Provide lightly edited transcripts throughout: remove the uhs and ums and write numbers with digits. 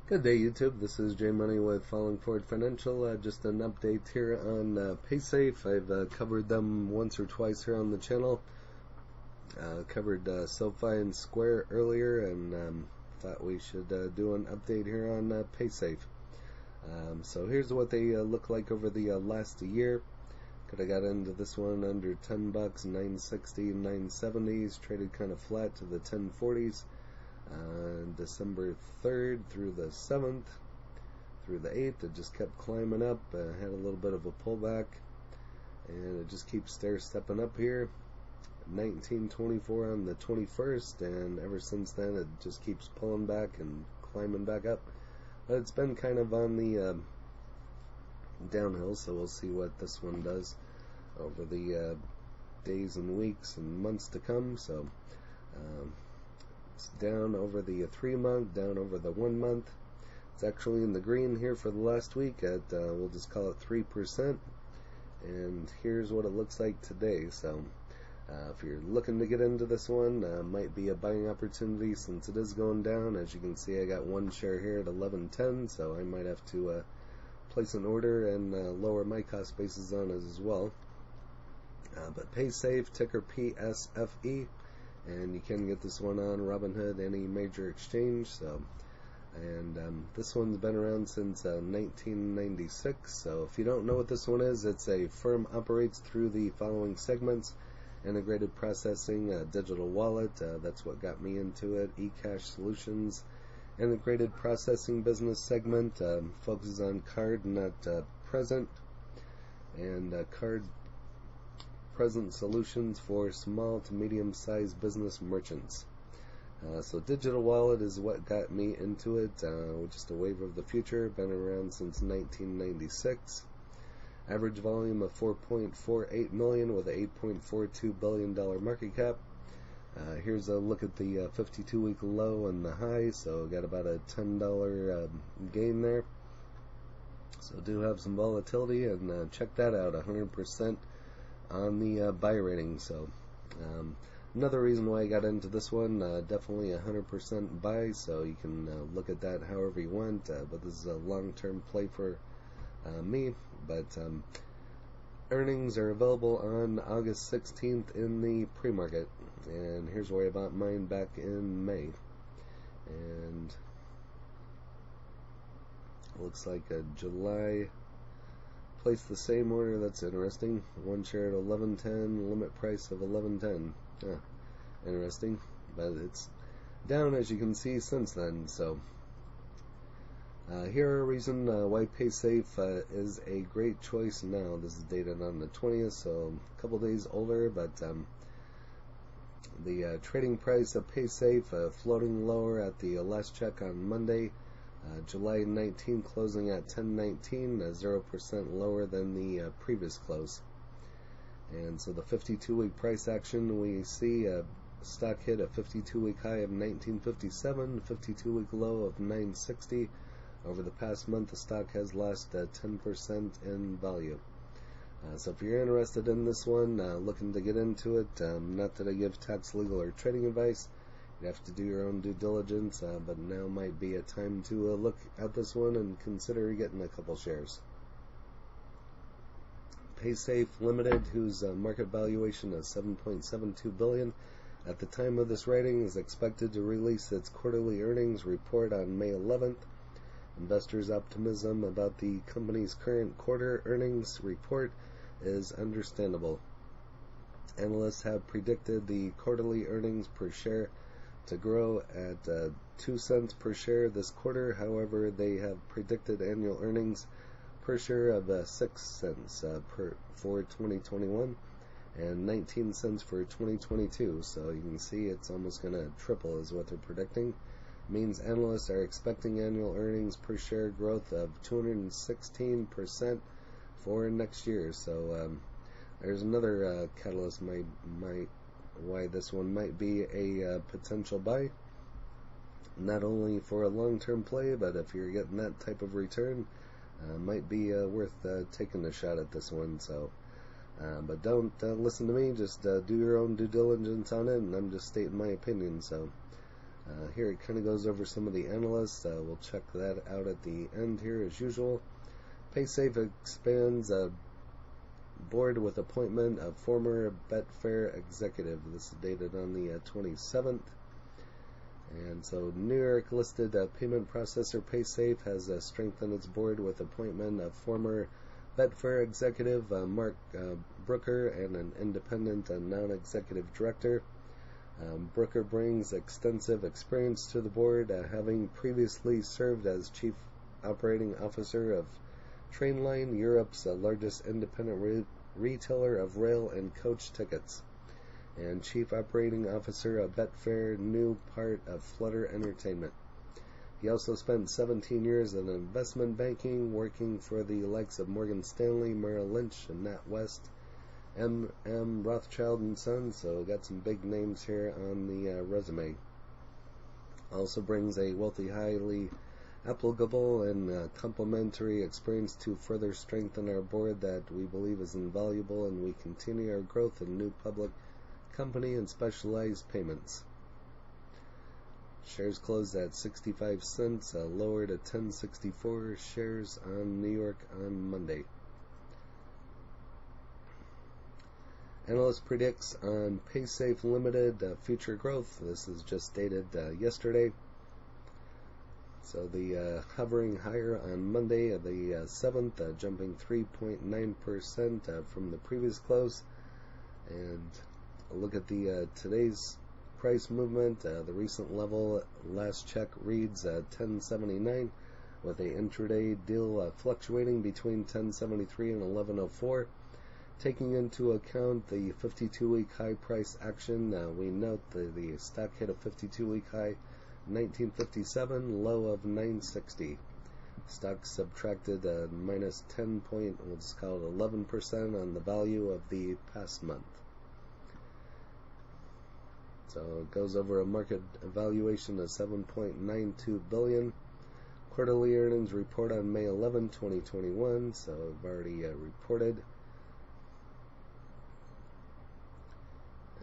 Good day, YouTube. This is J Money with Falling Forward Financial. Just an update here on Paysafe. I've covered them once or twice here on the channel. Covered SoFi and Square earlier, and thought we should do an update here on Paysafe. So here's what they look like over the last year. Could have got into this one under 10 bucks, 960, 970s. Traded kind of flat to the 1040s. December 3rd through the 7th, through the 8th, it just kept climbing up. Had a little bit of a pullback, and it just keeps stair-stepping up here. 1924 on the 21st, and ever since then it just keeps pulling back and climbing back up. But it's been kind of on the downhill, so we'll see what this one does over the days and weeks and months to come. So it's down over the 3 month, down over the 1 month. It's actually in the green here for the last week at, we'll just call it 3%. And here's what it looks like today. So if you're looking to get into this one, might be a buying opportunity since it is going down. As you can see, I got one share here at 11.10, so I might have to place an order and lower my cost basis on it as well. But Paysafe, ticker PSFE. And you can get this one on Robinhood, any major exchange. So, and this one's been around since 1996. So if you don't know what this one is, it's a firm operates through the following segments: integrated processing, digital wallet. That's what got me into it. eCash solutions, integrated processing business segment, focuses on card, not present, and card present solutions for small to medium-sized business merchants. So digital wallet is what got me into it. Just a wave of the future. Been around since 1996. Average volume of 4.48 million with a $8.42 billion market cap. Here's a look at the 52-week low and the high. So got about a $10 gain there. So do have some volatility, and check that out. 100% on the buy rating. So another reason why I got into this one, definitely 100% buy, so you can look at that however you want, but this is a long-term play for me. But earnings are available on August 16th in the pre-market, and here's where I bought mine back in May, and looks like July. Place the same order. That's interesting. One share at 11.10, limit price of 11.10. Interesting, but it's down, as you can see, since then. So here are a reason why Paysafe is a great choice now. This is dated on the 20th, so a couple days older, but the trading price of Paysafe floating lower at the last check on Monday. July 19 closing at 10.19, 0% lower than the previous close. And so the 52-week price action, we see stock hit a 52-week high of 1957, 52-week low of 960. Over the past month, the stock has lost 10% in value. So if you're interested in this one, looking to get into it, not that I give tax, legal, or trading advice. You have to do your own due diligence, but now might be a time to look at this one and consider getting a couple shares. Paysafe Limited, whose market valuation is $7.72 billion at the time of this writing, is expected to release its quarterly earnings report on May 11th. Investors' optimism about the company's current quarter earnings report is understandable. Analysts have predicted the quarterly earnings per share to grow at 2 cents per share this quarter. However, they have predicted annual earnings per share of 6 cents for 2021 and 19 cents for 2022. So you can see it's almost going to triple is what they're predicting. Means analysts are expecting annual earnings per share growth of 216% for next year. So there's another catalyst why this one might be a potential buy, not only for a long-term play, but if you're getting that type of return, might be worth taking a shot at this one. So but don't listen to me, just do your own due diligence on it, and I'm just stating my opinion. So Here it kind of goes over some of the analysts. We'll check that out at the end here as usual. Paysafe expands board with appointment of former Betfair executive. This is dated on the 27th. And so New York listed payment processor Paysafe has strengthened its board with appointment of former Betfair executive Mark Brooker and an independent non-executive director. Brooker brings extensive experience to the board, having previously served as chief operating officer of Trainline, Europe's largest independent retailer of rail and coach tickets, and chief operating officer of Betfair, new part of Flutter Entertainment. He also spent 17 years in investment banking, working for the likes of Morgan Stanley, Merrill Lynch, and NatWest, M. Rothschild and Sons, so got some big names here on the resume. Also brings a wealthy, highly applicable and complementary experience to further strengthen our board that we believe is invaluable, and we continue our growth in new public company and specialized payments. Shares closed at 65 cents, lowered at 1064 shares on New York on Monday. Analyst predicts on Paysafe Limited future growth. This is just dated yesterday. So the hovering higher on Monday, the 7th, jumping 3.9% from the previous close. And look at the today's price movement. The recent level last check reads 1079, with a intraday deal fluctuating between 1073 and 1104. Taking into account the 52-week high price action, we note that the stock hit a 52-week high 1957, low of 960. Stock subtracted minus 10 point, we'll just call it 11% on the value of the past month. So it goes over a market valuation of $7.92 billion. Quarterly earnings report on May 11, 2021. So I've already reported.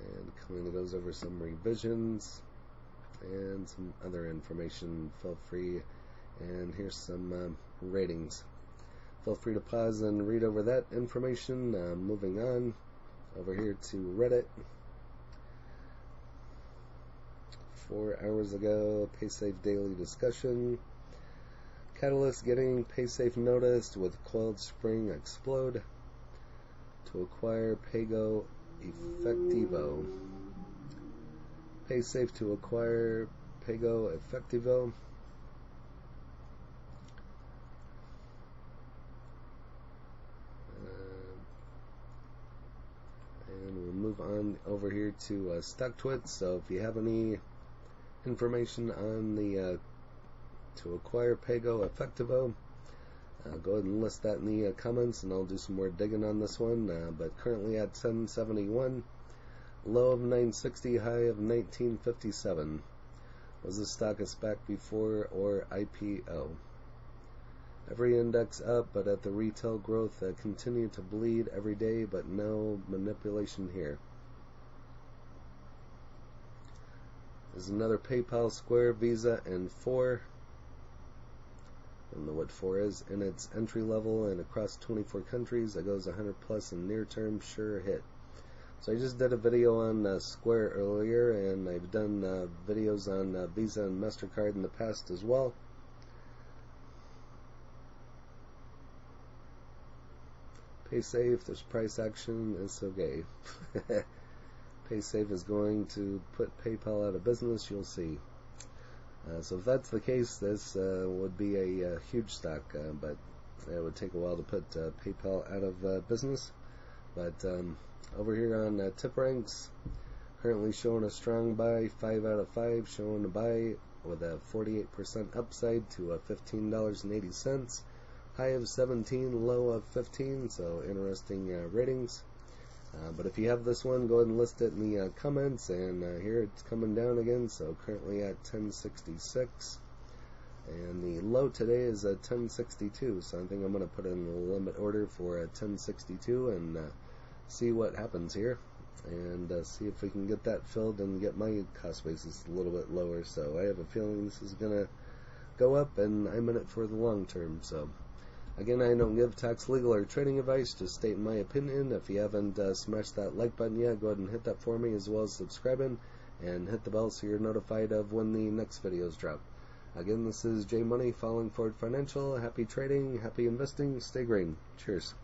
And kind of goes over some revisions and some other information. Feel free, and here's some ratings. Feel free to pause and read over that information. Moving on over here to Reddit. 4 hours ago, Paysafe daily discussion. Catalyst getting Paysafe noticed with coiled spring explode to acquire Pago Effectivo. Paysafe to acquire Pago Effectivo. And we'll move on over here to StockTwits. So if you have any information on the to acquire Pago Effectivo, go ahead and list that in the comments, and I'll do some more digging on this one. But currently at 1071, low of 960, high of 1957. Was the stock a SPAC before or IPO? Every index up, but at the retail growth continued to bleed every day, but no manipulation here. There's another PayPal, Square, Visa, and 4. I don't know what 4 is. In its entry level and across 24 countries, it goes 100 plus in near term, sure hit. So I just did a video on Square earlier, and I've done videos on Visa and MasterCard in the past as well. Paysafe, this price action is so gay. Paysafe is going to put PayPal out of business, you'll see. So if that's the case, this would be a huge stock, but it would take a while to put PayPal out of business. But over here on TipRanks, currently showing a strong buy, 5 out of 5 showing a buy with a 48% upside to $15.80, high of 17, low of 15, so interesting ratings. But if you have this one, go ahead and list it in the comments. And here it's coming down again, so currently at 1066. And the low today is at 1062, so I think I'm going to put in a limit order for 1062 and see what happens here. and see if we can get that filled and get my cost basis a little bit lower. So I have a feeling this is going to go up, and I'm in it for the long term. So again, I don't give tax, legal, or trading advice, just state my opinion. If you haven't smashed that like button yet, go ahead and hit that for me, as well as subscribing and hit the bell so you're notified of when the next videos drop. Again, this is J Money, Falling Forward Financial. Happy trading, happy investing, stay green. Cheers.